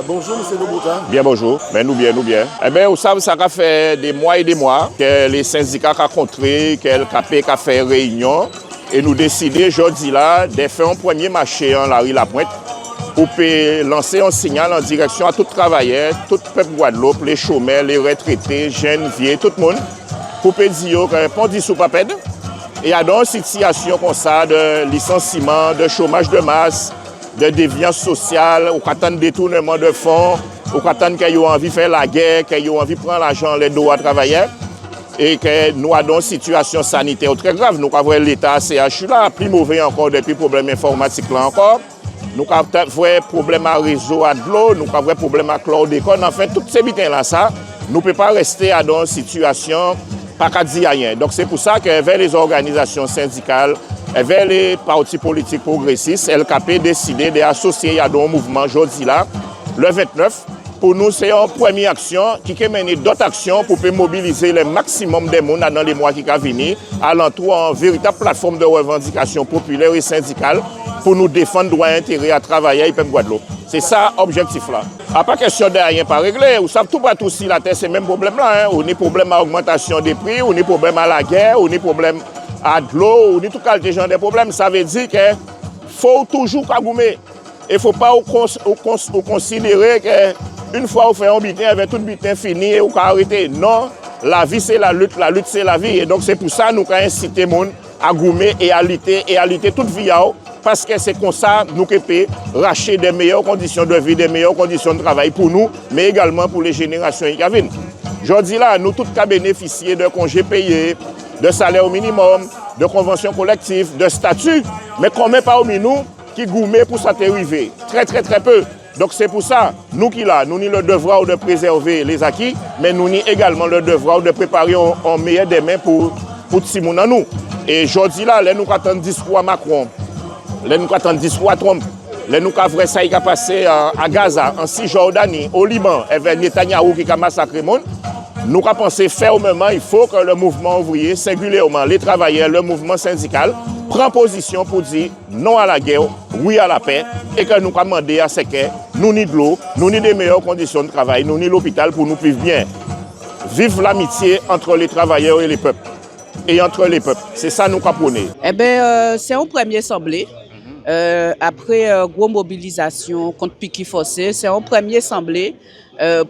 Bonjour, M. Nobouta. Bien, bonjour. Ben, nous bien. Eh bien, vous savez, ça a fait des mois et des mois que les syndicats ont rencontré, que le CAPEC a fait réunion et nous décidé aujourd'hui là de faire un premier marché en la rue La Pointe pour lancer un signal en direction à tout travailleur, tout peuple Guadeloupe, les chômeurs, les retraités, jeunes, vieux, tout le monde, pour dire que pas dit sous paped. Et il y a dans une situation comme ça de licenciement, de chômage de masse, de déviance sociale, ou quand de détournement de fonds, ou quand qu'ils ont envie de faire la guerre, qu'ils ont envie de prendre l'argent, les droits travailleurs, et que nous avons une situation sanitaire très grave. Nous avons l'État CHU là, plus mauvais encore depuis le problème informatique là encore. Nous avons un problème à réseau à de l'eau, nous avons un problème à chlordécone. En fait, tous ces bitins là, ça, nous ne pouvons pas rester dans une situation pas qu'à dire rien. Donc c'est pour ça que vers les organisations syndicales, vers les partis politiques progressistes, LKP décidé d'associer à un mouvement aujourd'hui là, le 29. Pour nous, c'est une première action qui peut mener d'autres actions pour mobiliser le maximum de monde dans les mois qui vont venir, à l'entour d'une véritable plateforme de revendication populaire et syndicale pour nous défendre droits et intérêts à travailler et peuple Guadeloupe. C'est ça l'objectif là. Pas question de rien pas régler. Vous savez tout partout si la terre c'est le même problème là. On a problème à l'augmentation des prix, on a problème à la guerre, on a problème à de l'eau, on a tout qualité de genre de problèmes. Ça veut dire qu'il faut toujours kagoumer. Il ne faut pas considérer qu'une fois on fait un butin, avec tout butin fini et on peut arrêter. Non, la vie c'est la lutte c'est la vie. Et donc c'est pour ça que nous avons incité les gens à goumer et à lutter toute vie. Parce que c'est comme ça que nous pouvons racheter des meilleures conditions de vie, des meilleures conditions de travail pour nous, mais également pour les générations qui viennent. Aujourd'hui, là, nous tous qu'à bénéficier de congés payés, de salaire au minimum, de conventions collectives, de statuts, mais qu'on ne met pas au minimum qui gourmet pour s'atterriver. Très peu. Donc c'est pour ça, nous qui là, nous avons le devoir de préserver les acquis, mais nous avons également le devoir de préparer un meilleur demain pour tout le monde en nous. Et aujourd'hui, là, nous attendons discours à Macron. Là, nous attendons discours à Trump. Là, nous avons vu ça qui a passé à Gaza, en Cisjordanie, au Liban, avec Netanyahou qui a massacré le monde. Nous avons pensé fermement qu'il faut que le mouvement ouvrier, singulièrement les travailleurs, le mouvement syndical, prenne position pour dire non à la guerre, oui à la paix, et que nous avons demandé à ce que nous avons de l'eau, nous avons des meilleures conditions de travail, nous avons l'hôpital pour nous vivre bien. Vive l'amitié entre les travailleurs et les peuples. Et entre les peuples. C'est ça nous comprenons. Eh bien, c'est un premier assemblée. Après grosse mobilisation contre piquet forcé, c'est un premier assemblée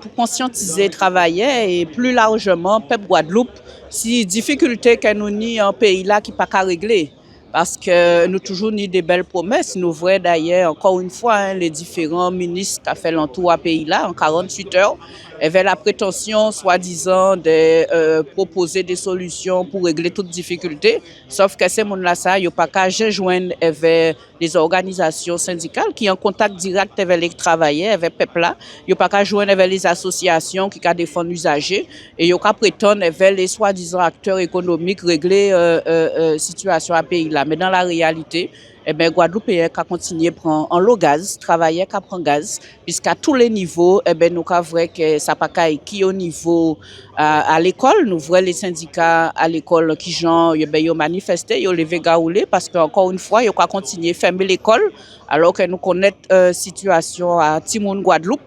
pour conscientiser les travailleurs et plus largement peuple Guadeloupe si difficultés que nous avons en pays là qui pas qu'à régler. Parce que nous toujours ni des belles promesses. Nous voyons d'ailleurs encore une fois les différents ministres qui ont fait l'entour à pays là en 48 heures avaient la prétention soi-disant de proposer des solutions pour régler toutes difficultés. Sauf que ces gens-là, ça, ils n'ont pas qu'à joindre avec les organisations syndicales qui sont en contact direct avec les travailleurs, avec le peuple là. Ils n'ont pas qu'à joindre avec les associations qui défendent les usagers et ils n'ont qu'à prétendre avec les soi-disant acteurs économiques régler la situation à pays là. Mais dans la réalité, eh bien, Guadeloupe qui continue à prendre en l'eau gaz, travailler qui prend gaz, puisqu'à tous les niveaux, eh bien, nous avons vrai que ça pas qui au niveau à l'école, nous voyons les syndicats à l'école qui ont manifesté, ils ont levé gaoulé, parce qu'encore une fois, ils ont continué à fermer l'école, alors que nous connaissons la situation à Timoun Guadeloupe.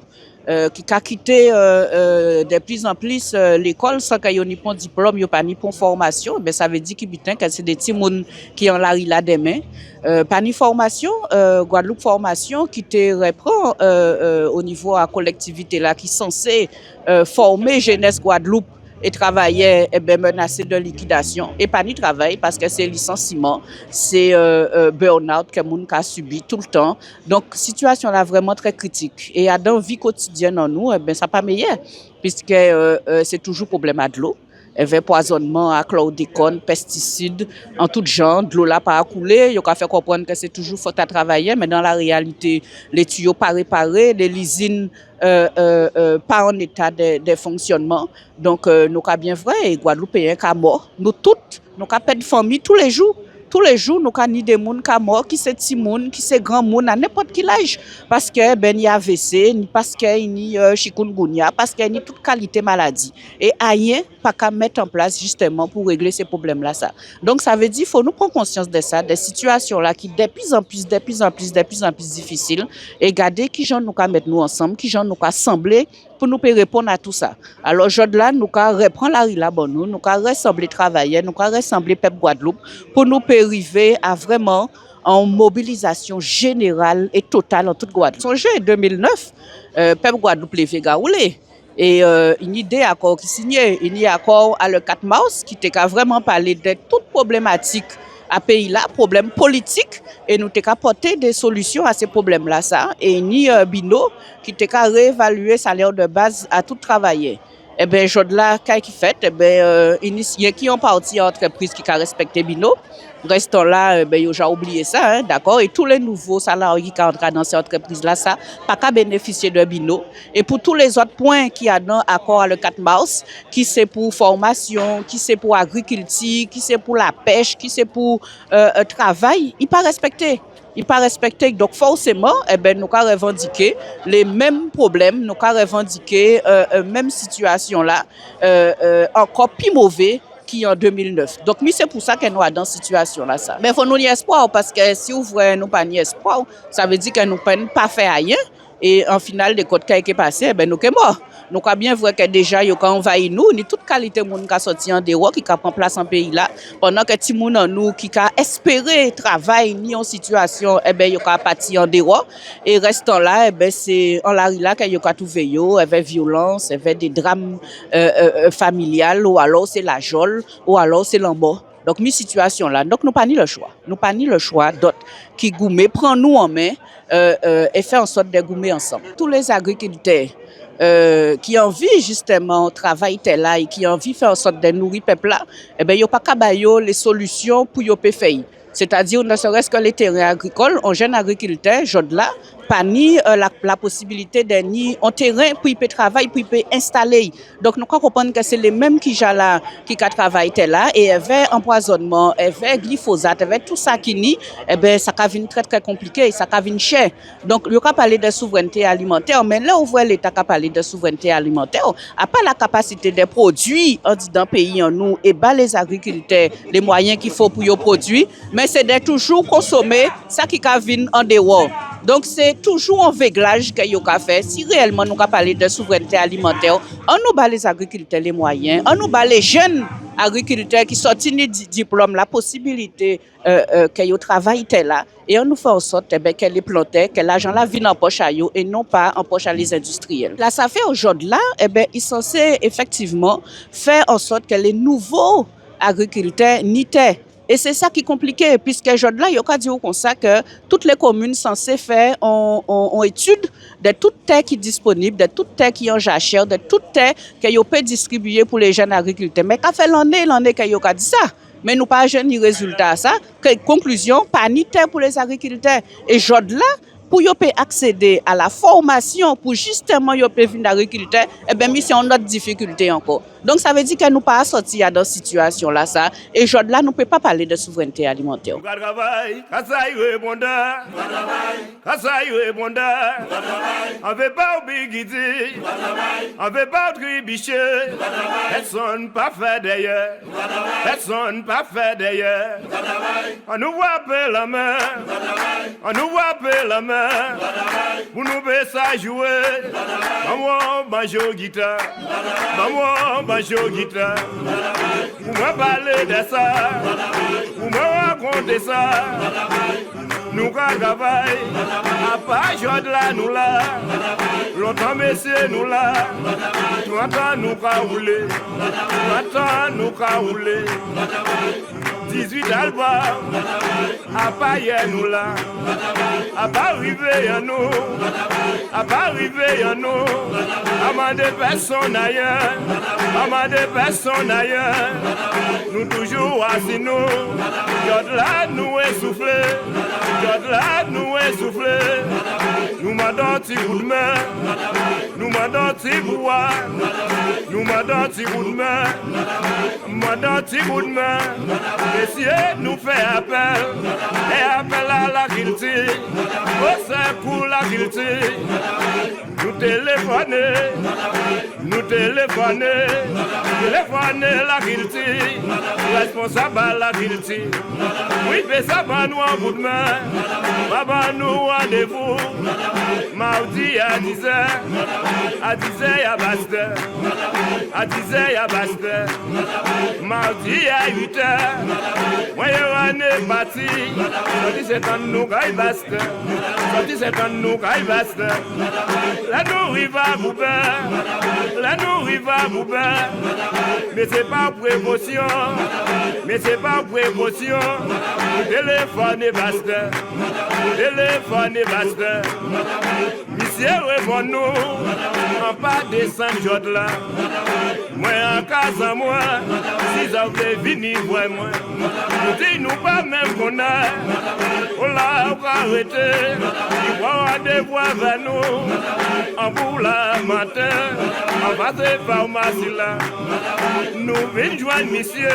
Qui a quitté de plus en plus l'école sans qu'il y ait ni bon diplôme, ni pas ni bon formation, ben ça veut dire que c'est des petits monde qui ont la rue là demain. Pas ni formation, Guadeloupe formation qui te reprend au niveau à collectivité là qui est censé former jeunesse Guadeloupe et travailleurs menacés de liquidation et pas ni travail parce que c'est licenciement, c'est burn-out que moun a subi tout le temps. Donc situation là vraiment très critique et dans la vie quotidienne en nous ça pas meilleur puisque c'est toujours problème à de l'eau. Poisonnement à chlordécone, pesticides, en tout genre, de l'eau là pas à couler, il a fait comprendre que c'est toujours faute à travailler, mais dans la réalité, les tuyaux pas réparés, les usines pas en état de fonctionnement. Donc nous avons bien vrai, et Guadeloupe est un cas mort. Nous toutes, nous avons perdu famille tous les jours. tous les jours nous avons ni des gens qui sont morts, qui sont petits gens, qui sont grands gens à n'importe quel âge. Parce que ben, il y a AVC, parce qu'il y a chikungunya, parce qu'il y a toute qualité maladie. Et rien pas qu'à mettre en place justement pour régler ces problèmes-là. Ça. Donc ça veut dire qu'il faut nous prendre conscience de ça, des situations-là qui de plus en plus difficiles et regarder qui gens nous qu'à mettre nous ensemble, qui gens nous qu'à assembler pour nous répondre à tout ça. Alors aujourd'hui là, nous qu'à reprendre la rue là bon nous qu'à rassembler travailleurs, nous qu'à rassembler peuple Guadeloupe pour nous arriver à vraiment en mobilisation générale et totale en toute Guadeloupe. Son jeu est 2009, peuple Guadeloupe les fait garouler. Et une idée accord qui signait, une accord à le 4 mars qui t'a vraiment parlé de toute problématique à pays là, problème politique, et nous t'a apporté des solutions à ces problèmes-là, ça. Et ni Bino qui t'a réévalué salaire de base à tout travailleur. Eh bien, là, qu'est-ce qui fait? Eh bien, il y a qui ont parti entreprise qui a respecté Bino. Restons là, ben, ils ont déjà oublié ça, hein, d'accord? Et tous les nouveaux salariés qui entrent dans cette entreprise-là, ça, pas qu'à bénéficier de Bino. Et pour tous les autres points qu'il y a dans l'accord le 4 mars, qui c'est pour formation, qui c'est pour agriculture, qui c'est pour la pêche, qui c'est pour travail, ils pas respecté. Il pas respecté. Donc forcément, eh ben, nous avons revendiqué les mêmes problèmes, nous avons revendiqué même situation là, encore plus mauvais qu'en 2009. Donc c'est pour ça que nous sommes dans cette situation là. Ça. Mais il faut nous avoir espoir parce que si nous n'avons pas espoir, ça veut dire que nous ne pouvons pas faire rien. Et en finale des côtes qui est passé, ben nous sommes morts. Nous avons bien vu que déjà, ils ont envahi nous, ni toute qualité de monde qui a sorti en dehors, qui a pris place en pays là, pendant que tout le monde en nous, qui a espéré travail, ni en situation, eh ben, ils ont parti en dehors. Et restant là, eh ben, c'est en la rue là qu'ils ont trouvé, il y avait violence, il y avait des drames familiales, ou alors c'est la geôle, ou alors c'est l'embord. Donc, mi situation là, donc nous pas ni le choix. Nous pas ni le choix d'autres qui gourmet, prend nous en main et fait en sorte de gourmer ensemble. Tous les agriculteurs qui ont envie justement travailler tel là et qui ont envie faire en sorte de nourrir peuple là, eh ben yo pas cabayo les solutions pour yo pe faire. C'est-à-dire ne serait-ce que les terrains agricoles, un jeune agriculteur, là, pas ni la possibilité de ni un terrain pour il peut travailler, pour il peut installer. Donc nous comprenons que c'est les mêmes qui là qui travaillent là et avec empoisonnement, avec glyphosate, avec tout ça qui ni, eh ben ça va venir très très compliqué, ça va venir cher. Donc il faut parler de souveraineté alimentaire, mais là où voit l'État qui parler de souveraineté alimentaire, a pas la capacité de produire dans le pays en nous et bas les agriculteurs les moyens qu'il faut pour y produire, mais c'est de toujours consommer ça qui va venir en dehors. Donc, c'est toujours un réglage que nous avons fait. Si réellement nous avons parlé de souveraineté alimentaire, on nous bat les agriculteurs les moyens, on nous bat les jeunes agriculteurs qui sortent du diplôme, la possibilité qu'ils travaillent là, et on nous fait en sorte que les planteurs, que l'argent là vienne en poche à eux et non pas en poche à les industriels. Là, ça fait aujourd'hui là, ils sont censés effectivement faire en sorte que les nouveaux agriculteurs n'étaient. Et c'est ça qui est compliqué, puisque aujourd'hui, il y a dit comme ça que toutes les communes censées faire une étude de toute terre qui est disponible, de toute terre qui est en jachère, de toute terre qu'ils peuvent distribuer pour les jeunes agriculteurs. Mais qu'a fait l'année qu'il y a dit ça? Mais nous pas jeunes résultat à ça. Conclusion, pas ni terre pour les agriculteurs. Et aujourd'hui là, pour y accéder à la formation, pour justement y venir d'agriculteur, eh bien, c'est une autre difficulté encore. Donc, ça veut dire que nous pas sortir dans cette situation-là, ça. Et aujourd'hui, là, nous ne pouvons pas parler de souveraineté alimentaire. On veut pas oublier, on veut pas tribicher, personne pas fait d'ailleurs, personne pas fait d'ailleurs. On nous voit peu la main, on nous voit peu la main. Pour nous faire ça jouer, maman banjo guitare, maman banjo guitare. Pour me parler de ça, pour me raconter ça. Nous travaillons, à pas jouer de là, nous là. Longtemps, messieurs, nous là. 30 ans, nous rouler. 30 ans, nous rouler. 18 albums, à pas hier, nous là. À pas arriver à nous, à pas arriver à nous. À des personnes ailleurs, à des personnes ailleurs. Nous toujours assis nous, là nous essoufflés. Jod là nous essoufflé, nous mandons petit coup de main, nous mandons petit bois, nous mandons petit coup de main, mandons petit coup de main. Messieurs nous fait appel, et appel à la guilty, au secours la guilty. Nous téléphoner, téléphoner la guilty, responsable à la guilty. Oui, mais ça va nous en bout de main, va nous rendez-vous. Mardi à 10h, à 10h à Bastère, à 10h à Bastère. Mardi à 8h, moi on est parti. Sorti c'est un nous qui Bastère, sorti c'est un nous qui Bastère. La nourriture va bouber, la nourriture va bouber. Mais c'est pas précaution, mais c'est pas précaution. Téléphone et Bastère, téléphone et Bastère. Monsieur répond-nous, en pas descendre Jod là. Moi en cas à moi, si ça veut venir voir moi. Nous dis-nous pas même qu'on a, on l'a arrêté. Il va rendez-vous avec nous, en bout la matin, en bas de pharmacie là. Nous venons joindre monsieur,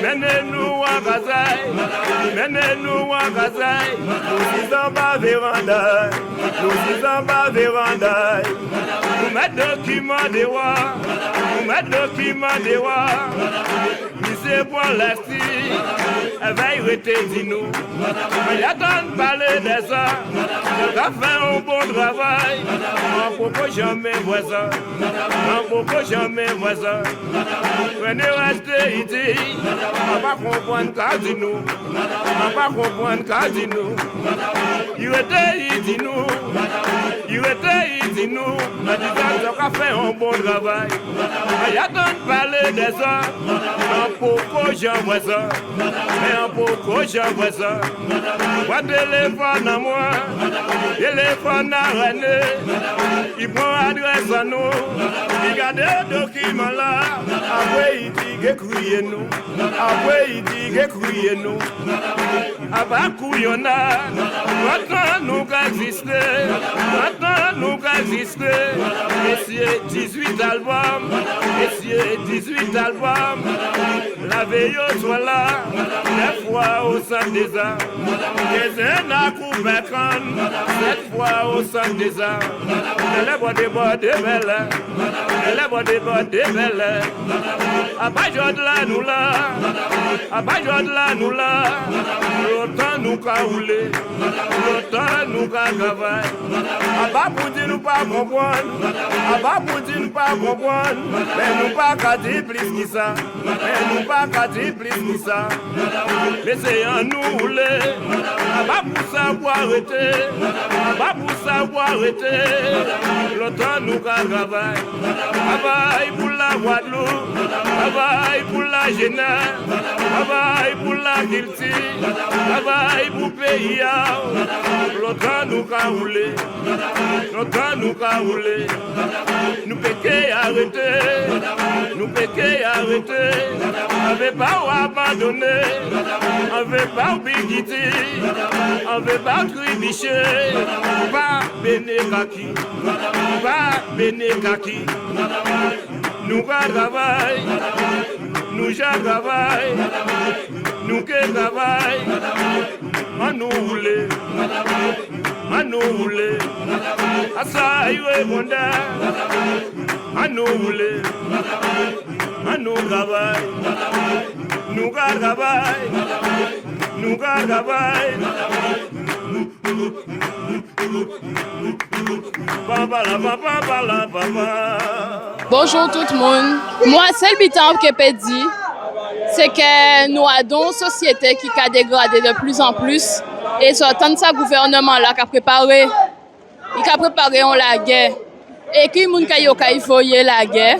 menez-nous à Gazaï, menez-nous à Gazaï. Nous sommes en bas véranda, nous sommes en bas véranda. Nous mettons document des rois, nous mettons document des rois. Monsieur pour l'esti, elle va y rester dit nous. Il attend de parler des ça, il a fait un bon travail. En propos jamais voisin, en propos jamais voisin. Prenez rester ici, on va comprendre qu'à dit nous, on va comprendre qu'à dit nous. Il était dit nous, il était dit nous. La disant qu'on a fait un bon travail. Il attend de parler des ça, en propos j'en vois ça, mais en propos j'en vois ça. Moi téléphone à moi, téléphone à René, il prend adresse à nous, il garde le document là, après il dit que criez nous, après il dit que criez nous. Après couillon a, maintenant nous existons, maintenant nous existons. Messieurs 18 albums, messieurs 18 albums, la veille soit là, des fois au centre des arts, des à coupé crâne, cette fois au centre des arts. Elle est bonne des bonnes de belles, elle est bonne des bonnes de belles. À pas Jod là nous là, à pas Jod là nous là, l'autant nous qu'a roulé, l'autant nous qu'a travaillé. À pas pour dire nous pas comprendre, à pas pour dire nous pas comprendre, mais nous pas qu'à dire plus que ça, mais nous pas qu'à dire plus que ça. Laissez en nous rouler, à pas pour savoir arrêter, à pas pour savoir arrêter, l'autant nous qu'a travaillé. Travail pour la Guadeloupe, travail pour la Genève, travail pour la Guilty, travail pour pays, l'autant nous qu'a roulé, l'autant nous qu'a roulé. Nous péquer arrêter, nous péquer arrêter, on veut pas abandonner, on veut pas bigiter, on veut pas tribicher, pas bénékaki, pas bénékaki. Nous travaillons, nous travaillons, nous travaillons, on nous roule, on nous roule, à ça il répondait, on nous roule, on nous travaille, nous travaillons, nous travaillons. Bonjour tout le monde. Moi, c'est le bitan que je dis, c'est que nous avons une société qui a dégradé de plus en plus. Et c'est tant de ça gouvernement-là qui a préparé la guerre. Et qui a fait la guerre.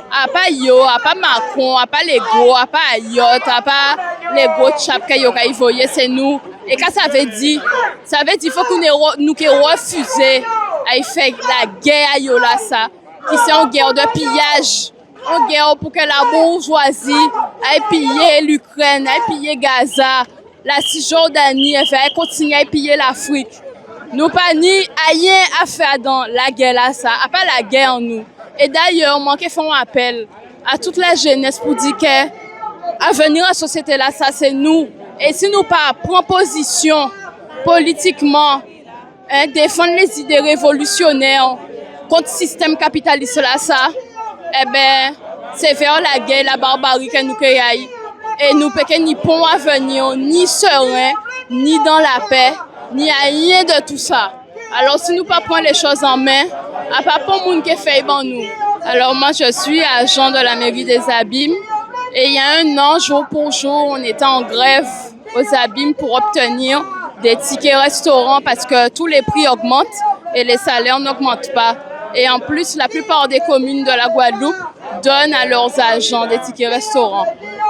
À pas yo, à pas Macron, à pas les gros, à pas Ayot, à pas les gros chaps qui ont voyé, c'est nous. Et quand ça veut dire qu'il faut que nous refuser à faire la guerre à yo là ça, qui c'est une guerre de pillage, une guerre pour que la bourgeoisie aille piller l'Ukraine, aille piller Gaza. la Cisjordanie va continuer à piller l'Afrique. Nous pas ni rien à faire dans la guerre là, ça, à part la guerre en nous. Et d'ailleurs, moi qui fais un appel à toute la jeunesse pour dire que à venir à la société là, ça c'est nous. Et si nous pas prendre position politiquement, défendre les idées révolutionnaires contre le système capitaliste là, ça, eh ben, c'est vers la guerre, la barbarie que nous créons. Et nous ne ni pont à venir, ni serein, ni dans la paix, ni à rien de tout ça. Alors si nous ne prenons pas les choses en main, à part pour le monde qui fait bon nous. Alors moi je suis agent de la mairie des Abîmes et il y a un an, jour pour jour, on était en grève aux Abîmes pour obtenir des tickets restaurants parce que tous les prix augmentent et les salaires n'augmentent pas. Et en plus, la plupart des communes de la Guadeloupe donnent à leurs agents des tickets restaurants.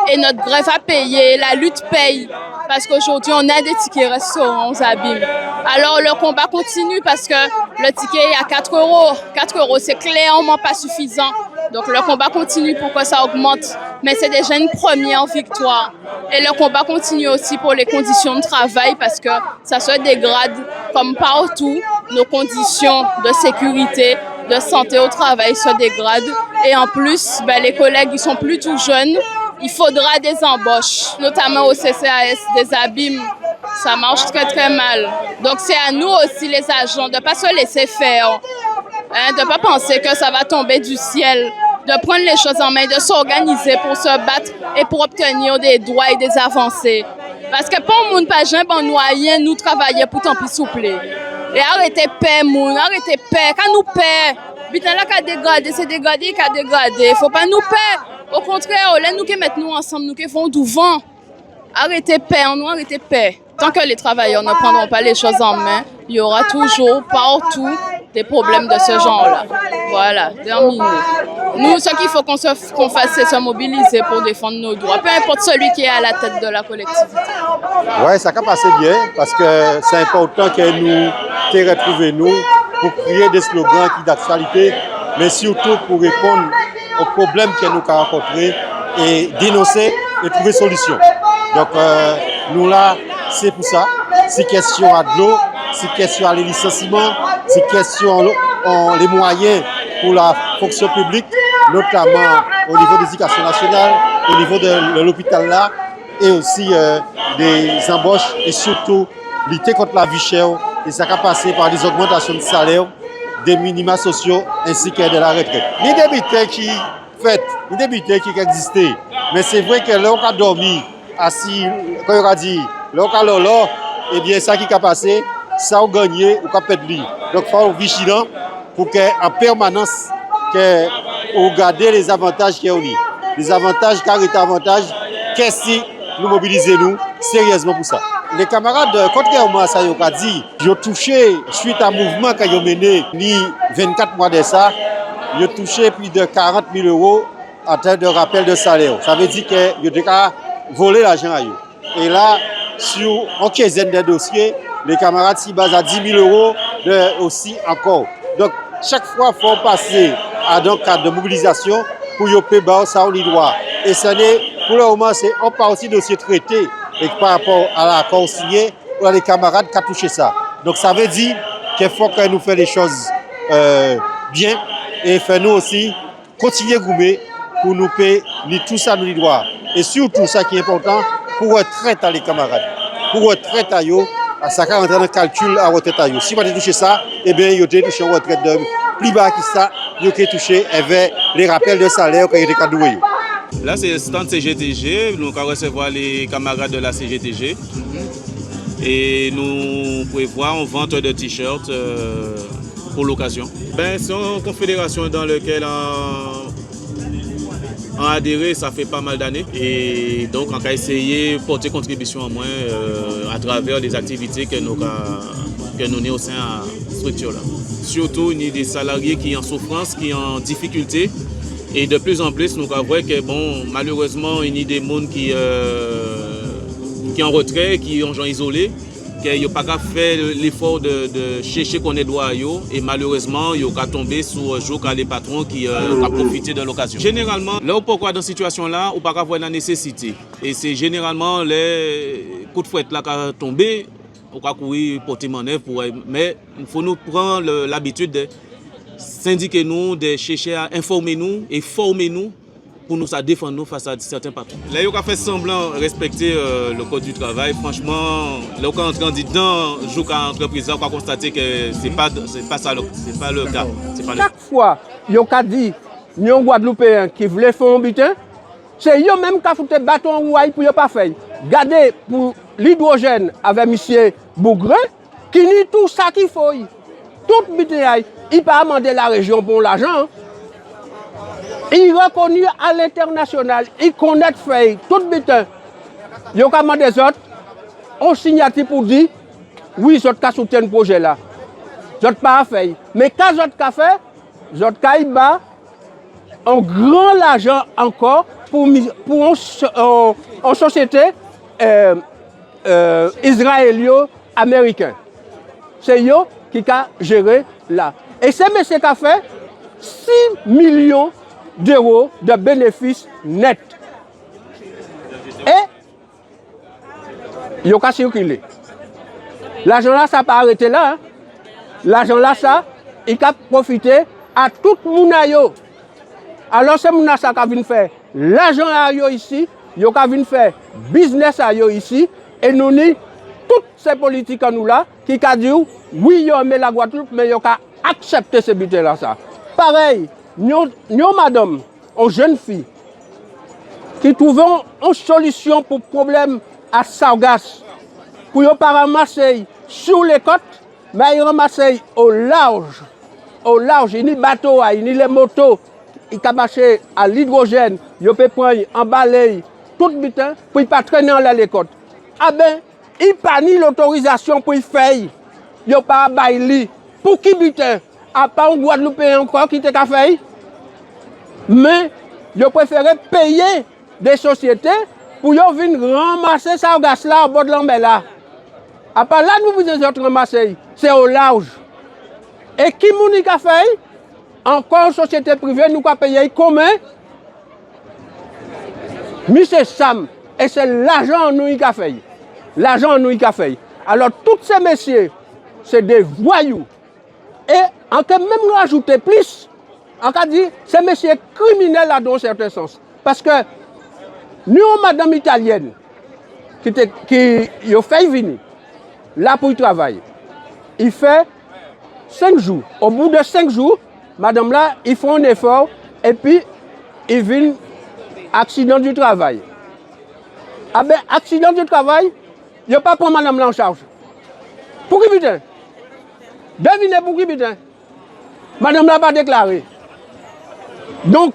Et notre grève a payé, la lutte paye, parce qu'aujourd'hui, on a des tickets restaurants aux Abîmes. Alors, le combat continue parce que le ticket est à 4 €. 4 €, c'est clairement pas suffisant. Donc, le combat continue pour que ça augmente. Mais c'est déjà une première victoire. Et le combat continue aussi pour les conditions de travail parce que ça se dégrade comme partout. Nos conditions de sécurité, de santé au travail se dégradent. Et en plus, les collègues, ils sont plus tout jeunes. Il faudra des embauches, notamment au CCAS des Abîmes. Ça marche très très mal. Donc c'est à nous aussi les agents de ne pas se laisser faire, de ne pas penser que ça va tomber du ciel, de prendre les choses en main, de s'organiser pour se battre et pour obtenir des droits et des avancées. Parce que pour nous, pas jamais bon noyer, nous travailler pour tant pis souple. Et arrêtez paix, moun, arrêtez paix. Quand nous paix, bitan là qu'a dégradé, c'est dégradé, qu'a dégradé. Faut pas nous paix. Au contraire, là nous qui mettons nous ensemble, nous qui font du vent. Arrêtez paix, nous arrêtez paix. Tant que les travailleurs ne prendront pas les choses en main, il y aura toujours, partout, des problèmes de ce genre-là. Voilà, terminé. Nous, ce qu'il faut qu'on fasse, c'est se mobiliser pour défendre nos droits, peu importe celui qui est à la tête de la collectivité. Oui, ça a passé bien, parce que c'est important que nous te retrouvions nous pour créer des slogans qui d'actualité, mais surtout pour répondre aux problèmes que nous avons rencontrés et dénoncer et trouver solution. Donc, nous là, c'est pour ça. C'est question à de l'eau, c'est question à les licenciements, c'est question les moyens pour la fonction publique, notamment au niveau de l'éducation nationale, au niveau de l'hôpital là, et aussi des embauches et surtout lutter contre la vie chère. Et ça a passé par des augmentations de salaire, des minima sociaux ainsi que de la retraite. Les débités qui fait, les débités qui existaient, mais c'est vrai que là on a dormi assis, quand on a dit, là on a lolo, et bien ça qui a passé, ça a gagné ou a perdu. Donc il faut être vigilant pour qu'en permanence, on garde les avantages qu'il y a. Les avantages, carrément avantages, qu'est-ce que nous mobilisons sérieusement pour ça. Les camarades, contrairement à ça, ils ont dit, ils ont touché, suite à un mouvement qu'ils ont mené, ni 24 mois de ça, ils ont touché plus de 40 000 € en termes de rappel de salaire. Ça veut dire qu'ils ont déjà volé l'argent à eux. Et là, sur une quinzaine de dossiers, les camarades s'y basent à 10 000 € aussi encore. Donc, chaque fois, il faut passer à un cadre de mobilisation pour y payer ça au droit. Et ce n'est, pour le moment, c'est en partie dossier traité et par rapport à l'accord signé, pour les camarades qui ont touché ça. Donc, ça veut dire qu'il faut que nous fassions les choses bien et faire nous aussi continuer à goumer pour nous payer tout ça nous droit. Et surtout, ça qui est important, pour retraite à les camarades. Pour retraite à eux, ça va rentrer dans le calcul à retraite à eux. Si vous avez touché ça, eh bien, vous avez touché une retraite de plus bas que ça, vous avez touché les rappels de salaire que vous avez doué. Là, c'est le stand CGTG. Nous allons recevoir les camarades de la CGTG. Et nous prévoyons une vente de t-shirts pour l'occasion. C'est une confédération dans laquelle on a adhéré, ça fait pas mal d'années. Et donc, on a essayé de porter contribution en moins à travers les activités que nous avons au sein de la structure. Surtout, il y a des salariés qui sont en souffrance, qui sont en difficulté. Et de plus en plus, nous avons vu que malheureusement, il y a des gens qui sont en retrait, qui sont gens isolés, qu'ils n'ont pas fait l'effort de chercher qu'on est droit et malheureusement, ils ont tombé sur les patrons qui ont profité de l'occasion. Généralement, là pourquoi dans cette situation-là, on ne peut pas avoir la nécessité. Et c'est généralement les coups de fouette là qui ont tombé, on peut courir porter manœuvre, mais il faut nous prendre l'habitude de syndiquer nous, de chercher à informer nous et former nous pour nous défendre nous face à certains patrons. Là, ils ont fait semblant de respecter le code du travail. Franchement, là, quand on dit dans le entreprise, on va constater que ce n'est pas ça, c'est pas le cas. Chaque fois, ils ont dit, nous sommes Guadeloupéens qui voulaient faire un butin, c'est eux même qui ont fait bâton ou pour ne pas faire. Regardez pour l'hydrogène avec M. Bougre, qui nie tout ça qu'il faut. Tout butin, il peut demander la région pour l'argent. Il est reconnu à l'international, il connaît fait tout butin. Il y a des autres, on signe pour dire, oui, je vais soutenir le projet là. Je ne pas fait. Mais quand je vais faire, je vais un grand argent encore pour une société israélo-américaine. C'est eux qui a géré là. Et ce monsieur qui a fait 6 millions d'euros de bénéfices nets. Et il a circulé. L'argent là, ça n'a pas arrêté là. Hein. L'argent là, ça, il a profité à tout le monde. Alors, c'est mon ça qui a fait l'argent à ici, il a fait business à ici, et nous avons toutes ces politiques à nous là, qui ont dit oui, on met la Guadeloupe, mais ils ont accepté ce but là. Ça. Pareil, nous, madame, une jeune fille, qui trouvait une solution pour le problème à Sargasse, pour ne pas ramasser sur les côtes, mais ils ramasser au large. Au large, il y a des bateaux, il y a des motos, il peut marcher à l'hydrogène, il peut prendre, emballer tout le butin pour ne pas traîner dans les côtes. Ah ben, il n'a pas ni l'autorisation pour le faire. Il n'a pas bailler. Pour qui butin? À part un Guadeloupéen encore qui t'a fait. Mais il préféré payer des sociétés pour venir ramasser ça au gaz là au bord de l'ambé là. À part là, nous vous autres ramasser, c'est au large. Et qui nous a fait? Encore une société privée, nous avons payé combien? Monsieur Sam, et c'est l'argent nous qui a fait. L'argent nous qui a fait. Alors, tous ces messieurs, c'est des voyous. Et on peut même rajouter plus. On peut dire, ces messieurs criminels là dans un certain sens. Parce que nous, madame italienne, qui a fait venir, là pour y travailler, il fait 5 jours. Au bout de 5 jours, madame là, ils font un effort et puis ils viennent accident du travail. Ah ben, accident du travail, il n'y a pas pour madame là en charge. Pour qui putain? Devinez pour qui putain? Madame là pas déclaré. Donc,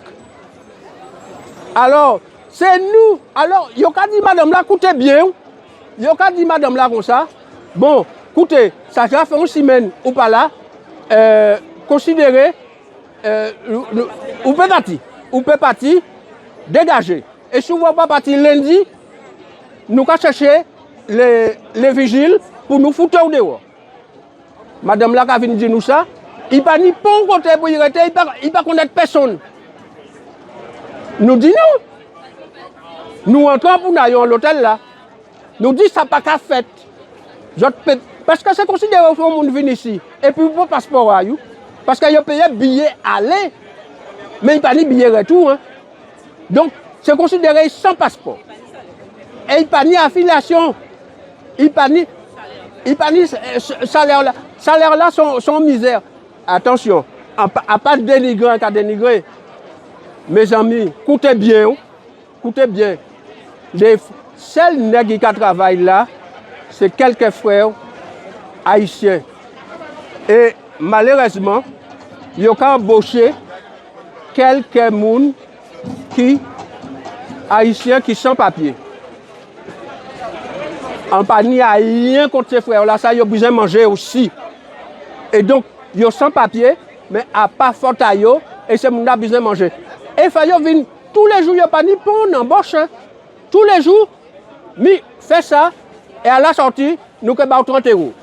alors, c'est nous. Alors, il y a dit madame là, écoutez bien. Il y a dit madame là comme ça. Bon, écoutez, ça va faire une semaine ou pas là. Considérez, ou peut partir, dégager. Et si vous ne pas partir lundi, nous allons chercher les vigiles pour nous foutre au dehors. Madame là, qui vient dire nous ça, il n'y a ni bon côté pour y rester, il n'y a pas connaître personne. Nous disons nous. Nous entrons pour aller à l'hôtel là. Nous disons ça n'a pas qu'à faire. Parce que c'est considéré que le monde vient ici. Et puis pour passeport, parce qu'il a payé billet aller, mais il n'y a pas de billet retour. Hein. Donc, c'est considéré sans passeport. Et il n'y a pas de affiliation. Il n'y a pas de salaire là. Salaire là, sont misère. Attention, à pas de dénigrer, qu'à dénigrer. Mes amis, écoutez bien. Écoutez bien. Les seuls nègres qui travaillent là, c'est quelques frères haïtiens. Et malheureusement, il y a embauché quelques personnes haïtiens qui sont sans papier. En pas ni à rien contre ces frères-là, ça, ils ont besoin de manger aussi. Et donc, ils sont sans papier, mais à pas faute à eux, et ces gens-là ont besoin de manger. Et il faut venir tous les jours, il n'y a pas ni pour une embauche. Tous les jours, mais fait ça, et à la sortie, nous avons 30 euros.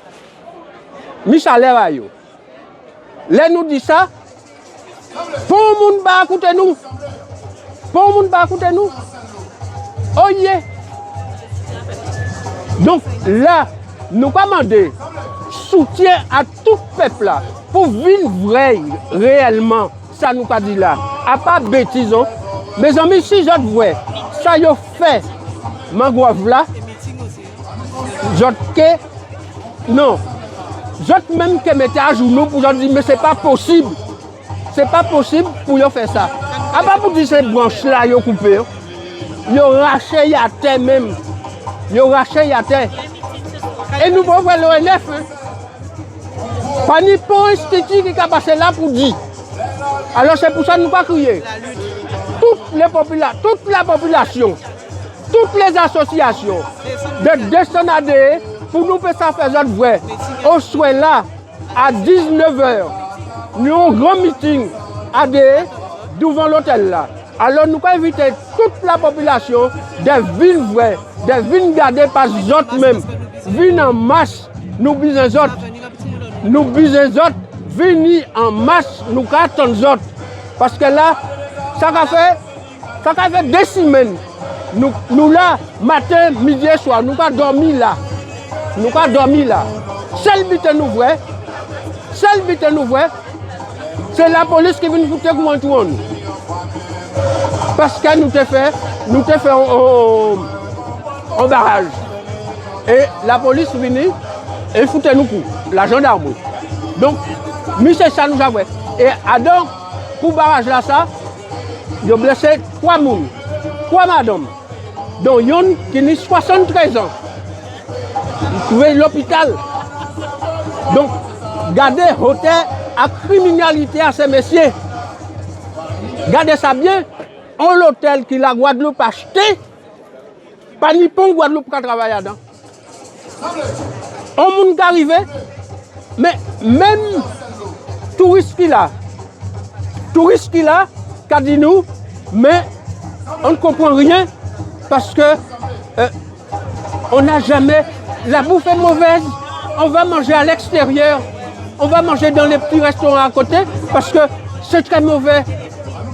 Mi salaire à yo. Là nous dit ça, pour le monde va écouter nous. Pour le monde va écouter nous. Oh yeah. Donc là, nous commandons soutien à tout peuple là pour vivre vrai, réellement, ça nous pas dit là. À pas bêtisons. Mes amis, si je vois, ça y a fait, mangrove là, non, je même que mettez à genoux pour dire, mais c'est pas possible. C'est pas possible pour faire ça. À pas pour dire ces branches là, ils ont coupé. Ils ont raché à terre même. Ils ont raché à terre. Et nous pouvons voir l'ONF. Pas ni pour institut qui a passé là pour dire. Alors c'est pour ça que nous pas crier. Toute la population, toutes les associations de descendre pour nous faire ça faire notre vrai. On soit là à 19h. Nous avons un grand meeting à devant l'hôtel là. Alors nous avons invité toute la population des villes vraies, des villes gardées par les autres même. Venir en masse, nous bisons les autres. Nous bisons les autres, venir en masse, nous attendons les autres. Parce que là, ça a fait 2 semaines. Nous là, matin, midi et soir, nous avons dormi là. Nous avons dormi là. Seul but nous vrai, c'est la police qui vient nous foutre comment tout. Parce que nous t'ai fait un barrage. Et la police vient et fout nous coup, la gendarmerie. Donc, monsieur ça nous a fait. Et donc, pour le barrage là, ça, ils ont blessé 3 personnes, 3 madames. Donc, il y en a qui ont 73 ans. Ils trouvent l'hôpital. Donc, gardez hôtel à criminalité à ces messieurs. Gardez ça bien. On l'hôtel qui la Guadeloupe a acheté, pas ni pour Guadeloupe qui travaille dedans. On monde qui arrive, mais même touristes qui là, qui dit nous, mais on ne comprend rien parce que on n'a jamais, la bouffe est mauvaise, on va manger à l'extérieur, on va manger dans les petits restaurants à côté parce que c'est très mauvais.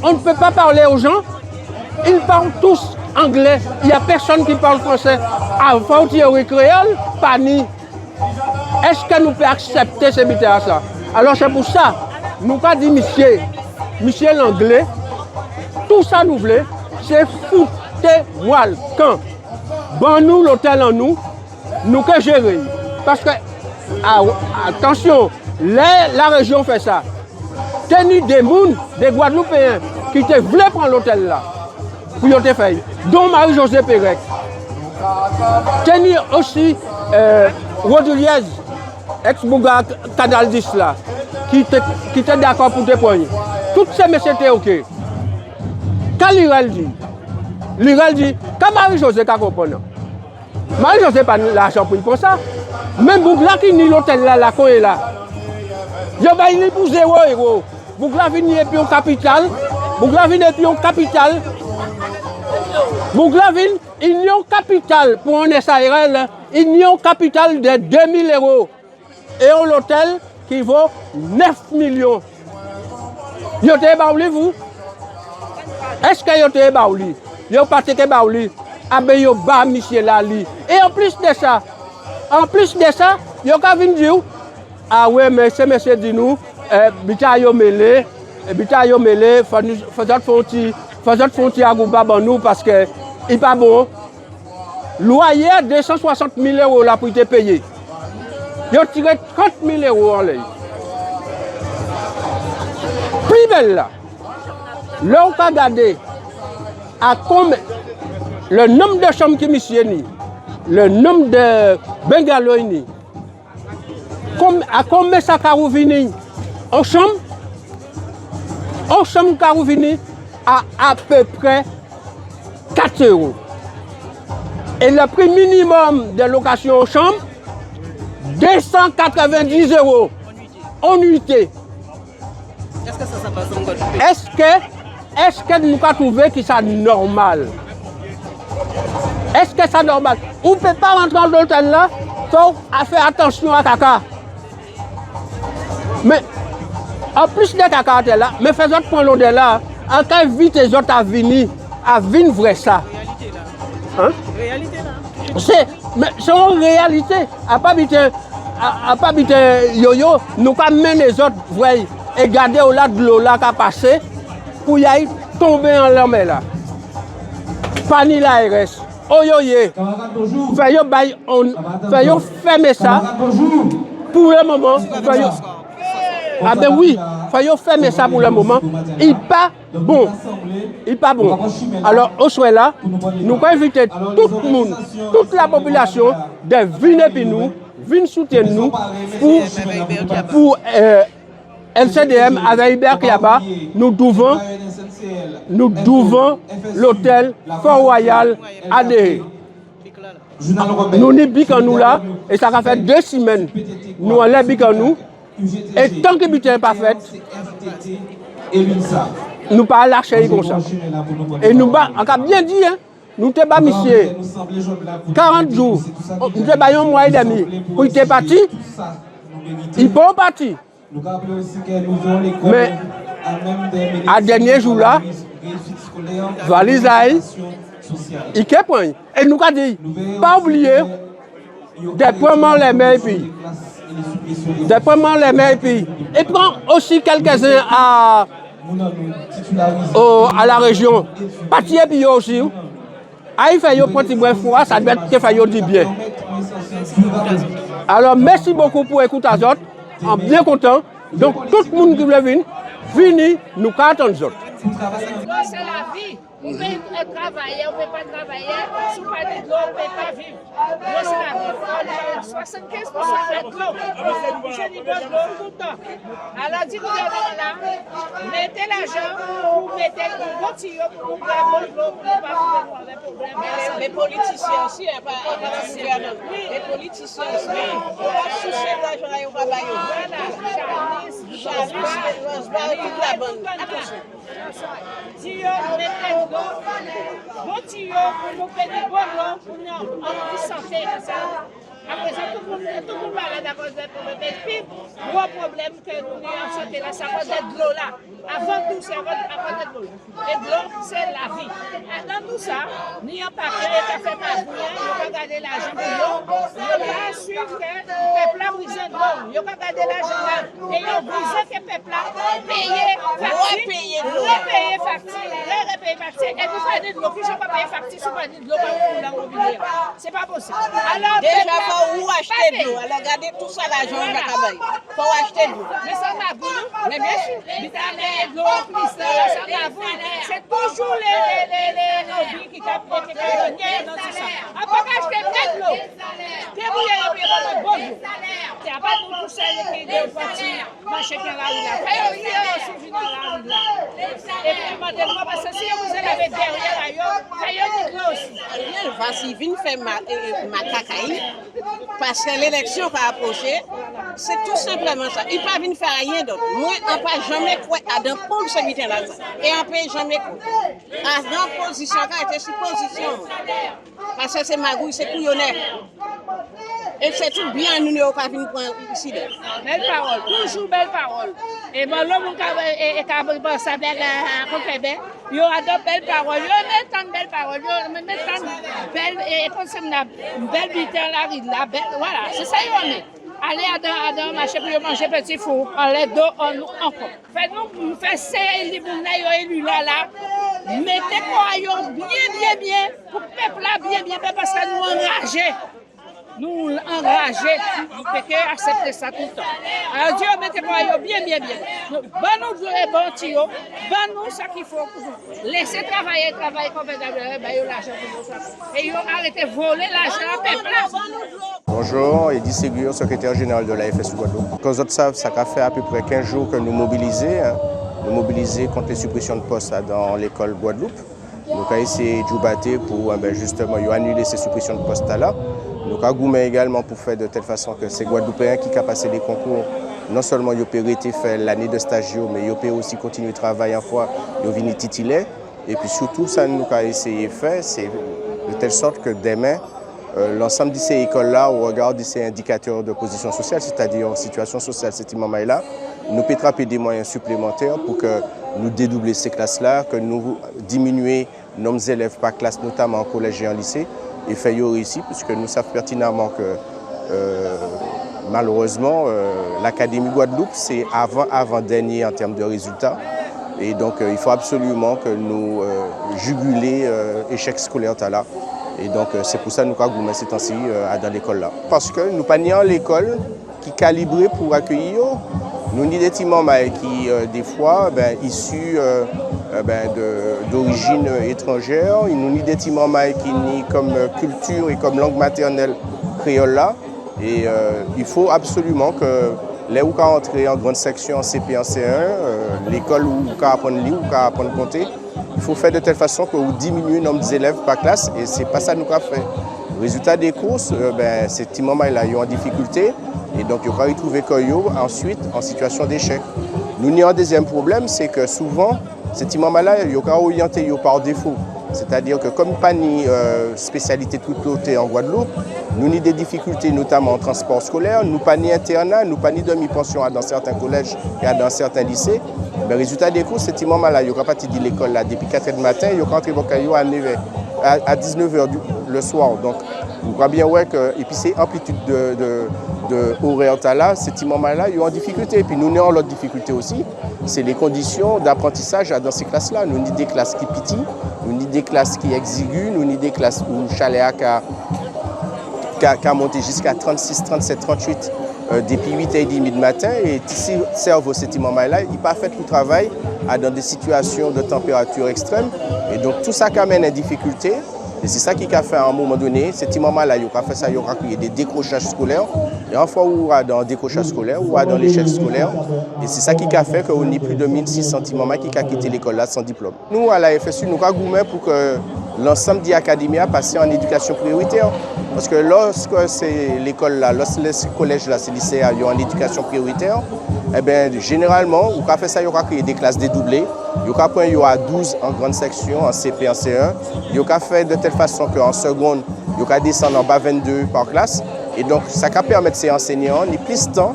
On ne peut pas parler aux gens, ils parlent tous anglais, il n'y a personne qui parle français. Avant qu'il y ait créole, pas ni. Est-ce que nous pouvons accepter ce métier à ça? Alors c'est pour ça, nous pas dit monsieur l'anglais, tout ça nous voulons, c'est foutez-moi le camp. Bon nous l'hôtel en nous que gérer. Parce que, attention, la région fait ça. Tenir des mouns, des Guadeloupéens, qui te voulaient prendre l'hôtel là, pour y faire, dont Marie-Josée Pérec. Tenir aussi Rodriguez, ex-Bouga Canal 10 là, qui était d'accord pour te prendre. Toutes ces messieurs étaient OK. Quand l'Irel dit, quand Marie-Josée a compris, Marie-Josée n'a pas l'argent pour y ça. Même Bougla qui nie l'hôtel là, la coin est là. Je vais pour 0 €. Bougla vient et puis en capital. Bougla vient et puis en capital. Bougla vient, il y a un capital pour un SARL. Il y a un capital de 2000 €. Et un hôtel qui vaut 9 millions. Vous avez baouli, vous? Est-ce que vous avez baouli? Vous n'avez pas été baouli? Ah ben, vous avez monsieur Lali. Et en plus de ça, vous avez dit, ah ouais, mais ce monsieur dit nous, bitayo mêlé, faisant fonti à Gouba nous parce que il n'est pas bon. Loyer 260 000 € là pour te payer. Ils ont tiré 30 000 € en l'air. Plus belle là. Là, on peut regarder à combien le nombre de chambres qui monsieur ni, le nombre de bungalows ni, à combien ça a venu en chambre? En chambre qui a venu à peu près 4 €. Et le prix minimum de location en chambre, 290 € en nuitée. Est-ce que ça passe en Guadeloupe? Est-ce que nous avons trouvé que c'est normal? Est-ce que c'est normal? On ne peut pas rentrer dans l'hôtel là, faut faire attention à caca. Mais en plus de caca là, mais faisons prendre l'eau de là, en cas vite les autres à venir vrai ça. Hein? Réalité là. C'est en réalité, à pas habiter yo-yo, nous quand même les autres vrai et garder au lado de l'eau là qui a passé pour y aller tomber en l'homme là. Pani la RS. Oyoye. Faisons fermer ça. Pour le moment, ah ben oui, faisons fermer ça pour le moment. Il pas bon. Il pas bon. Alors, au soir là, nous allons inviter tout le monde, toute la population de venir puis nous, venir soutenir nous pour LCDM avec Hubert Kiaba. Nous devons l'hôtel Fort Royal ADE. Nous n'y biquons nous là, et ça va faire 2 semaines. Nous allons biquons nous, et tant que le n'est pas fait, nous ne pas lâcher comme ça. Et nous, on a bien dit, hein, nous sommes pas monsieur 40 jours, nous sommes un mois et demi, pour être parti, ils sont partis. Mais à dernier jour là, valise il est point. Et nous avons dit, pas oublier, des premiers les meilleurs pays. Des premiers les meilleurs pays. Et prend aussi quelques-uns à la région. Partir puis aussi. Il fait un petit peu froid, ça doit être qu'il fait du bien. Alors merci beaucoup pour écouter à autres. En bien content. Donc tout le monde qui veut venir, venez, nous attendons les autres. C'est la vie. On peut travailler, on ne peut pas travailler. Si on n'a pas de l'eau, on ne peut pas vivre. L'eau, c'est la vie. 75% de l'eau. Je dis de l'eau tout le temps. Alors, dis gouvernement là, mettez l'argent pour mettre le bon tuyau pour avoir de l'eau, pour ne pas avoir de problème. Les politiciens aussi, les politiciens aussi. On va chercher l'argent là, on va bailler. Voilà, Charles, toute la bande. Attention. Tuyau, mettez de l'eau. Bon tuyau pour nous faire de bonne eau pour nous en santé. Après ça, tout le monde va aller d'accord avec le puis gros problème que nous avons en santé là, ça va être de l'eau là. Avant tout, c'est avant de l'eau. Et de l'eau, c'est la vie. Dans tout ça, nous n'avons pas fait pas bien, nous n'avons pas gardé l'argent pour l'eau. Nous n'avons pas suivi que le peuple a besoin de l'eau. Nous n'avons pas gardé l'argent là. Et nous avons besoin que le peuple a payé facture. Et vous parlez de l'eau, puis je ne vais pas payer facture, si vous parlez de l'eau, c'est pas possible. Alors, déjà, il faut acheter de l'eau. Alors, regardez tout ça, l'argent, il faut acheter de l'eau. Mais ça m'a vu, mais bien sûr, vitamine, de l'eau, ça m'a vu. C'est toujours les lobbies qui captent dans tout ça. On ne peut pas acheter plein de l'eau. C'est vous, il y a un bon l'eau. C'est pas pour tout ça qui est parti, marcher dans la rue là. Il y a aussi dans la rue là. Et puis, demandez-moi, parce que si vous avez derrière ailleurs, il y a de l'eau aussi. Voici, viens faire ma cacaille, parce que l'élection va approcher. C'est tout simplement ça. Il ne peut pas venir faire rien d'autre. Moi, on ne peut jamais croire à d'un pont de ce là. Et on ne peut jamais croire. À dans position, quand il était sous position. Parce que c'est magouille, c'est couillonnet. Et c'est tout bien, nous n'avons pas venir prendre ici. Belle parole, toujours belle parole. Et bon, l'homme qui a sablé à Compébé, il y a de belles paroles. Il y a tant de belles paroles. Il y a tant de belles. Et comme c'est une belle vitesse, la belle. Voilà, c'est ça qu'il y a. Allez à un marché pour manger petit four, on les donne encore. Faites-nous faire ces élus là. Mettez quoi bien, pour le peuple là, bien, parce que nous enragés. Nous enragés, nous ne pouvons pas accepter ça tout le temps. Alors Dieu, mettez-moi bien. Bonne nous les bons tuyaux, bonne nous ce qu'il faut pour nous. Laissez travailler convenablement, l'argent pour nous. Et ils ont arrêté de voler l'argent à peuple là. Bonjour, Eddy Ségur, secrétaire général de la FSU Guadeloupe. Comme vous le savez, ça fait à peu près 15 jours que nous mobilisons contre les suppressions de postes dans l'école Guadeloupe. Nous avons essayé de battre pour justement annuler ces suppressions de postes là. Nous avons également pour faire de telle façon que ces Guadeloupéens qui ont passé les concours, non seulement ils peuvent faire l'année de stage, mais ils peuvent aussi continuer de travailler en fois, ils viennent titulaires. Et puis surtout, ça nous avons essayé de faire, c'est de telle sorte que demain, l'ensemble de ces écoles-là, au regard de ces indicateurs de position sociale, c'est-à-dire situation sociale, cet imam-là, nous pouvons attraper des moyens supplémentaires pour que nous dédoubler ces classes-là, que nous diminuer le nombre d'élèves par classe, notamment en collège et en lycée, et faire réussir, puisque nous savons pertinemment que malheureusement, l'Académie Guadeloupe, c'est avant-dernier en termes de résultats. Et donc, il faut absolument que nous juguler l'échec scolaire là. Et donc, c'est pour ça que nous avons goûté ces temps-ci dans l'école là. Parce que nous pas l'école qui est calibrée pour accueillir. Nous avons des petits membres qui, des fois, issus d'origine étrangère. Nous avons des petits membres qui ont comme culture et comme langue maternelle créole là. Et il faut absolument que les où entrer en grande section en CP, en C1, l'école où vous apprendre à lire, où apprendre à compter, il faut faire de telle façon que vous diminuez le nombre d'élèves par classe et ce n'est pas ça que nous avons fait. Résultat des courses, ces petits moments-là sont en difficulté et donc ils vont retrouver ensuite en situation d'échec. Nous avons un deuxième problème, c'est que souvent, ces petits moments-là sont orientés par défaut. C'est-à-dire que comme pas ni spécialité tout côté en Guadeloupe, nous avons des difficultés notamment en transport scolaire, nous pas ni internat, nous pas ni demi-pension dans certains collèges et dans certains lycées. Mais résultat des cours, ces moments-là, il y a parti de l'école là depuis 4h du matin, il y a rentré à 19h le soir. Donc, vous voyez bien ouais que et puis c'est amplitude de horaire là, ces moments-là, ils ont en difficulté. Et puis nous avons l'autre difficulté aussi, c'est les conditions d'apprentissage dans ces classes-là. Nous avons des classes qui pitient, nous avons des classes qui exiguës, nous avons des classes où Chaléa a monté jusqu'à 36, 37, 38 depuis 8h30 du matin. Et si cerveau ces moments-là, il n'est pas fait pour travail dans des situations de température extrême. Et donc tout ça amène à difficulté. Et c'est ça qui a fait à un moment donné, ces moments-là, il a fait ça, il y a des décrochages scolaires. Et une fois où on dans le décrochage scolaire, ou dans l'échec scolaire, et c'est ça qui a fait qu'on ait plus de 1600 moments qui ont quitté l'école là sans diplôme. Nous, à la FSU, nous avons goûté pour que l'ensemble des académies a passé en éducation prioritaire. Parce que lorsque c'est l'école là, lorsque les collèges là, c'est lycée, ils ont en éducation prioritaire, eh bien, généralement, on a fait ça, il y aura créé des classes dédoublées. Il y aura 12 en grande section, en CP, en C1. Il y aura fait de telle façon qu'en seconde, il y aura descendre en bas 22 par classe. Et donc, ça va permettre ces enseignants ni plus de temps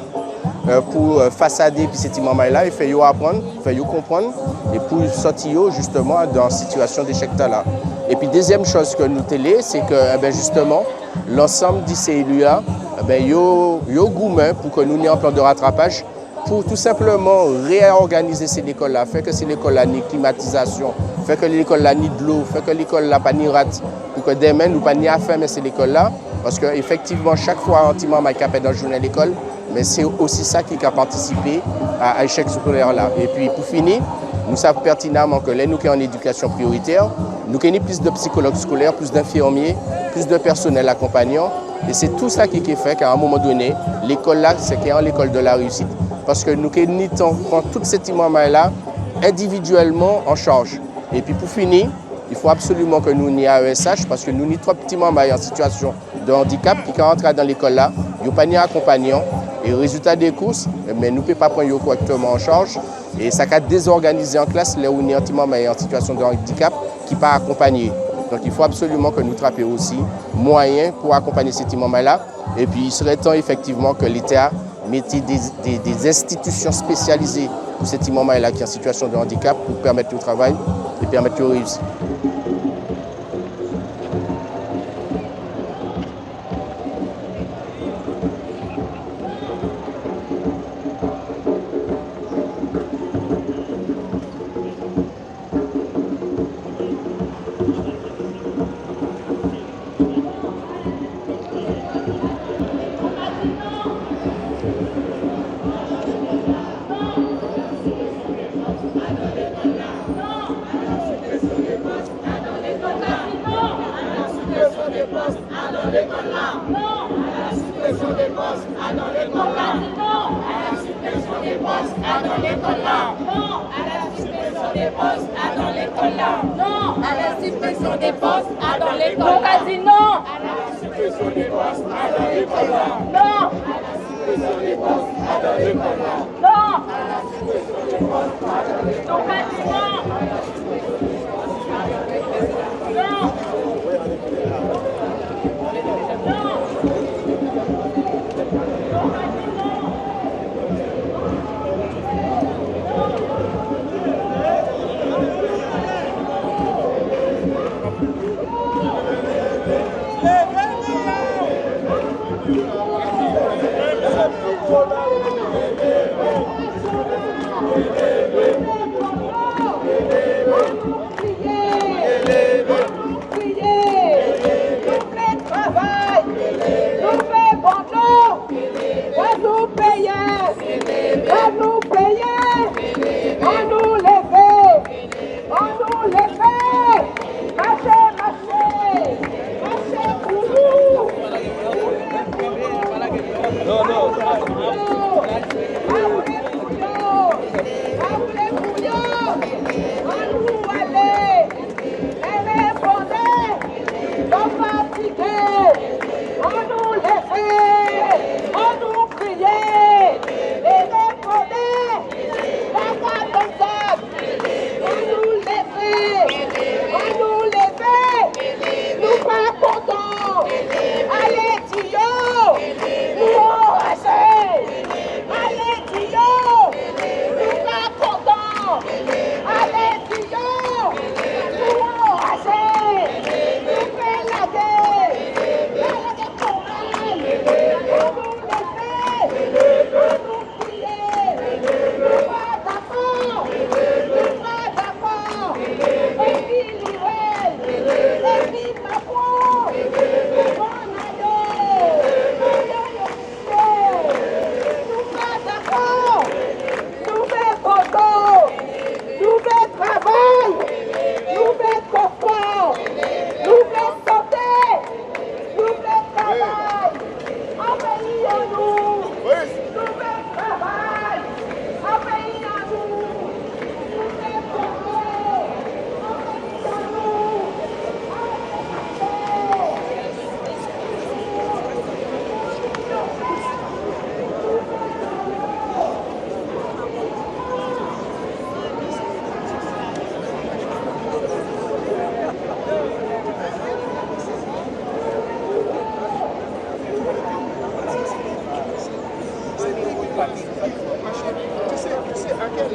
pour façader ces moments-là et faire apprendre, faire comprendre et pour sortir justement dans une situation d'échec là. Et puis, deuxième chose que nous télé, c'est que justement, l'ensemble de ces élus-là, il y a gourmet pour que nous ayons un plan de rattrapage pour tout simplement réorganiser ces écoles-là, faire que ces écoles-là n'aient climatisation, faire que l'école-là n'ait de l'eau, faire que l'école-là pas ni rate, pour que demain nous pas ni à fermer ces écoles-là, parce qu'effectivement, chaque fois, un petit membre est capable dans la journée à l'école, mais c'est aussi ça qui a participé à l'échec scolaire-là. Et puis pour finir, nous savons pertinemment que là, nous qui sommes en éducation prioritaire, nous avons plus de psychologues scolaires, plus d'infirmiers, plus de personnel accompagnant. Et c'est tout ça qui est fait qu'à un moment donné, l'école là, c'est l'école de la réussite. Parce que nous prenons tous ces petits moments-là individuellement en charge. Et puis pour finir, il faut absolument que nous ayons un ESH parce que nous avons 3 petits membres en situation de handicap qui rentrent dans l'école là, ils n'ont pas ni accompagnant. Et résultat des courses, mais nous ne pouvons pas prendre correctement en charge. Et ça a désorganisé en classe là où nous avons en situation de handicap qui ne pas accompagné. Donc il faut absolument que nous trouvions aussi moyens pour accompagner ces petits moments-là. Et puis il serait temps effectivement que l'État mette des institutions spécialisées pour ces petits moments-là qui sont en situation de handicap pour permettre le travail et permettre de réussir. Non.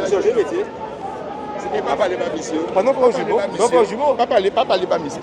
Changer métier. C'est pas parler pas monsieur. Pas non pas jumeau. Non pas jumeau. Pas parler pas monsieur.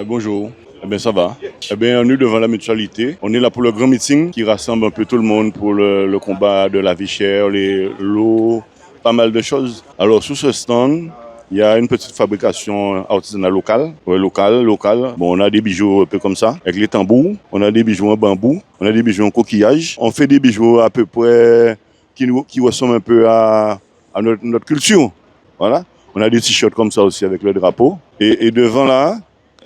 Bonjour, eh bien ça va. Eh bien on est devant la mutualité. On est là pour le grand meeting qui rassemble un peu tout le monde pour le combat de la vie chère, l'eau, pas mal de choses. Alors sous ce stand, il y a une petite fabrication artisanale locale. Ouais, locale. Bon, on a des bijoux un peu comme ça, avec les tambours. On a des bijoux en bambou. On a des bijoux en coquillage. On fait des bijoux à peu près qui ressemblent un peu à notre culture. Voilà. On a des t-shirts comme ça aussi avec le drapeau. Et devant là,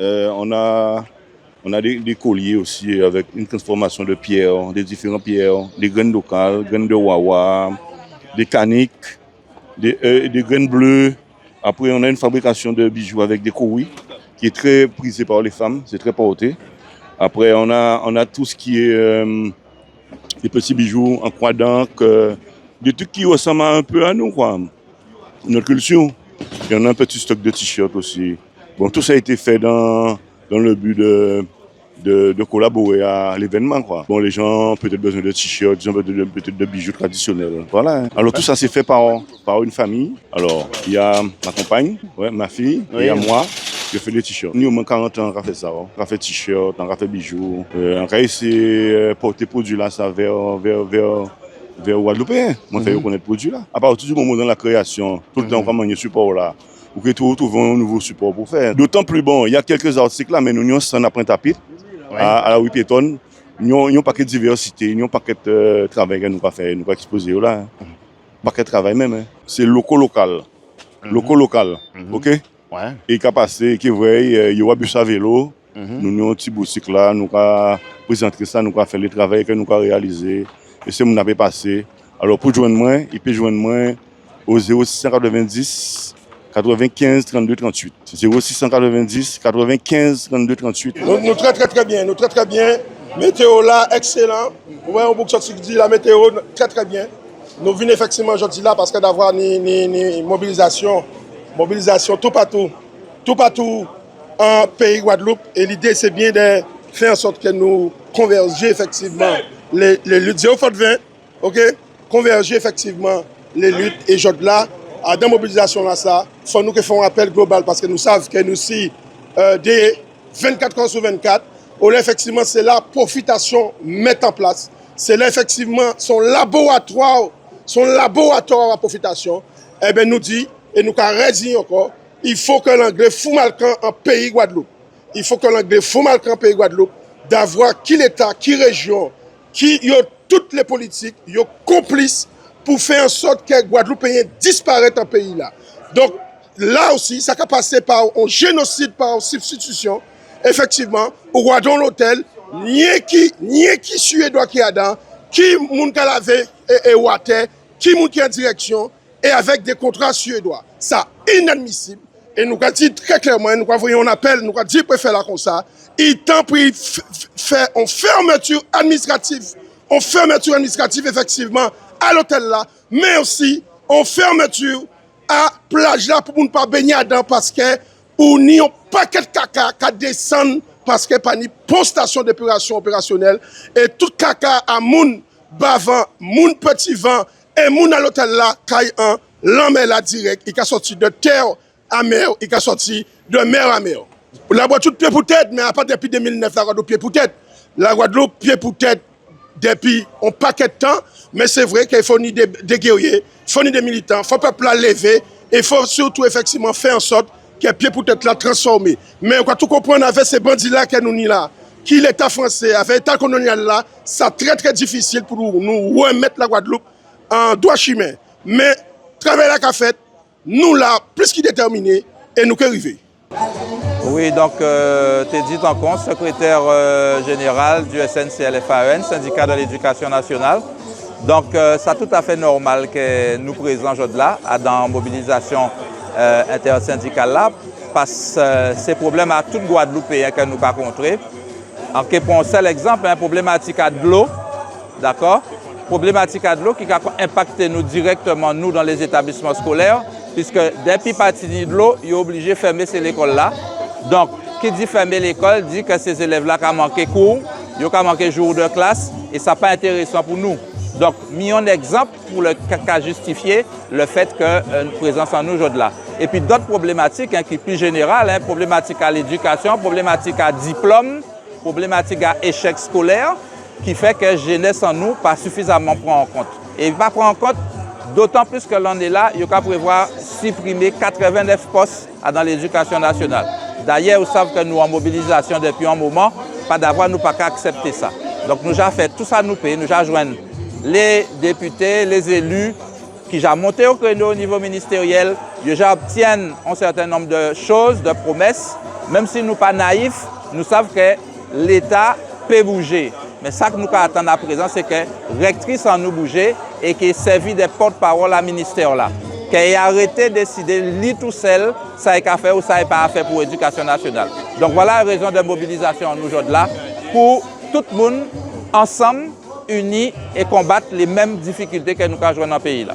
on a des colliers aussi avec une transformation de pierres, des différentes pierres, des graines locales, graines de wawa, des caniques, des graines bleues. Après, on a une fabrication de bijoux avec des kouris qui est très prisée par les femmes, c'est très porté. Après, on a tout ce qui est des petits bijoux en croix d'encre, des trucs qui ressemblent un peu à nous, quoi, notre culture. Il y en a un petit stock de t-shirts aussi. Bon, tout ça a été fait dans le but de collaborer à l'événement, quoi. Bon, les gens ont peut-être besoin de t-shirts, ils ont peut-être de bijoux traditionnels. Voilà. Alors tout ça c'est fait par une famille. Alors, il y a ma compagne, ma fille, et il y a moi. Je fais des t-shirts. Nous, au moins 40 ans, on a fait ça. On a fait t-shirts, on a fait bijoux. On a essayé de porter produit là, ça vers vers Guadeloupéens. Moi, faire connaître produit là. À partir du moment dans la création, tout le temps, on va support là. Ou que tout trouve un nouveau support pour faire. D'autant plus bon, il y a quelques articles là, mais nous avons un apprenti à la rue piétonne. Nous avons un paquet de diversité, nous avons un paquet de travail que nous avons fait, nous avons exposé là. Un paquet de travail même. C'est local. Local, ok? Ouais. Et qui a passé, qui est vrai, il y aura bus à vélo. Nous avons un petit boutique là, nous avons présenté ça, nous avons fait le travail que nous avons réalisé. Et c'est mon avait passé. Alors pour joindre moi, il peut joindre moi au 0690 95 32 38. 0690 95 32 38. Nous très bien, très bien. Météo là, excellent. Ouais, on boucle qui dit la météo très bien. Nous venons effectivement aujourd'hui là parce que d'avoir une mobilisation tout partout en pays Guadeloupe. Et l'idée c'est bien de faire en sorte que nous convergions effectivement les luttes. 0 faute 20, ok? Converger effectivement les luttes et aujourd'hui là, à la mobilisation là, ça, il faut nous faire un appel global parce que nous savons que nous sommes des 24 heures sur 24, où là, effectivement, c'est la profitation mettre en place. C'est là, effectivement, son laboratoire à profitation. Eh bien, nous dit, et nous avons dit encore, il faut que l'anglais fout malcan en pays Guadeloupe. Il faut que l'anglais fout malcan en pays Guadeloupe, d'avoir qui l'État, qui région, qui y a toutes les politiques, y a complices pour faire en sorte que Guadeloupéens disparaissent en pays là. Donc, là aussi, ça a passé par un génocide, par substitution. Effectivement, au Guadeloupe l'hôtel, ni qui suédois qui a dans, qui moun qui lavé et water, qui moun qui en direction, et avec des contrats suédois. Ça, inadmissible. Et nous avons dit très clairement, nous avons envoyé un appel, nous avons dit pour faire là comme ça. Il temps pour faire une fermeture administrative. Une fermeture administrative, effectivement, à l'hôtel là, mais aussi en fermeture à plage là pour ne pas baigner dedans parce que ou ni un paquet de caca qui descend parce que pas ni station d'épuration opérationnelle et tout caca à moun bavant, moun petit vent et moun à l'hôtel là caille un l'homme là direct, il a sorti de terre à mer, il a sorti de mer à mer. La Guadeloupe pied pour tête, mais à part depuis 2009 la Guadeloupe pied pour tête. La Guadeloupe pied pour tête depuis un paquet de temps, mais c'est vrai qu'il faut ni des guerriers, il faut ni des militants, il faut pas peuple lever, et il faut surtout effectivement faire en sorte que pied pour tête là transformé. Mais on doit tout comprendre avec ces bandits-là que nous ni là, qui l'État français, avec l'État colonial là, c'est très difficile pour nous remettre la Guadeloupe en droit chemin. Mais, travail la qu'a fait, nous là, plus qu'il déterminé, et nous qui arrivons. Oui, donc Teddy Tancon, secrétaire général du SNCLFAEN, syndicat de l'éducation nationale. Donc c'est tout à fait normal que nous présents aujourd'hui là, dans la mobilisation intersyndicale là, parce que ces problèmes à tout Guadeloupéen que nous avons rencontrés. En pour un seul exemple, un problématique à de l'eau, d'accord? Problématique à de l'eau qui a impacté nous directement, nous, dans les établissements scolaires, puisque depuis partie de l'eau, il est obligé de fermer ces écoles-là. Donc, qui dit fermer l'école, dit que ces élèves-là ont manqué cours, ils ont manqué jour de classe, et ça n'est pas intéressant pour nous. Donc, mis un exemple pour le cas justifier le fait que nous présence en nous aujourd'hui là. Et puis d'autres problématiques qui sont plus générales, problématiques à l'éducation, problématiques à diplôme, problématiques à échec scolaire, qui fait que jeunesse en nous pas suffisamment prend en compte. Et il va prendre en compte, d'autant plus que l'on est là, il va prévoir supprimer 89 postes dans l'éducation nationale. D'ailleurs, vous savez que nous en mobilisation depuis un moment, pas d'avoir nous pas qu'à accepter ça. Donc nous avons fait tout ça, nous payons, nous avons joint les députés, les élus qui ont monté au créneau au niveau ministériel, ils obtiennent un certain nombre de choses, de promesses, même si nous ne sommes pas naïfs, nous savons que l'État peut bouger. Mais ça que nous attendons à présent, c'est que rectrice en nous bouger et qu'il servi des porte-parole à ministère là. Qu'il ait arrêté de décider, lui tout seul, ça est qu'à faire ou ça n'est pas à faire pour l'éducation nationale. Donc voilà la raison de mobilisation en aujourd'hui là, pour tout le monde ensemble, unis et combattre les mêmes difficultés que nous avons dans le pays là.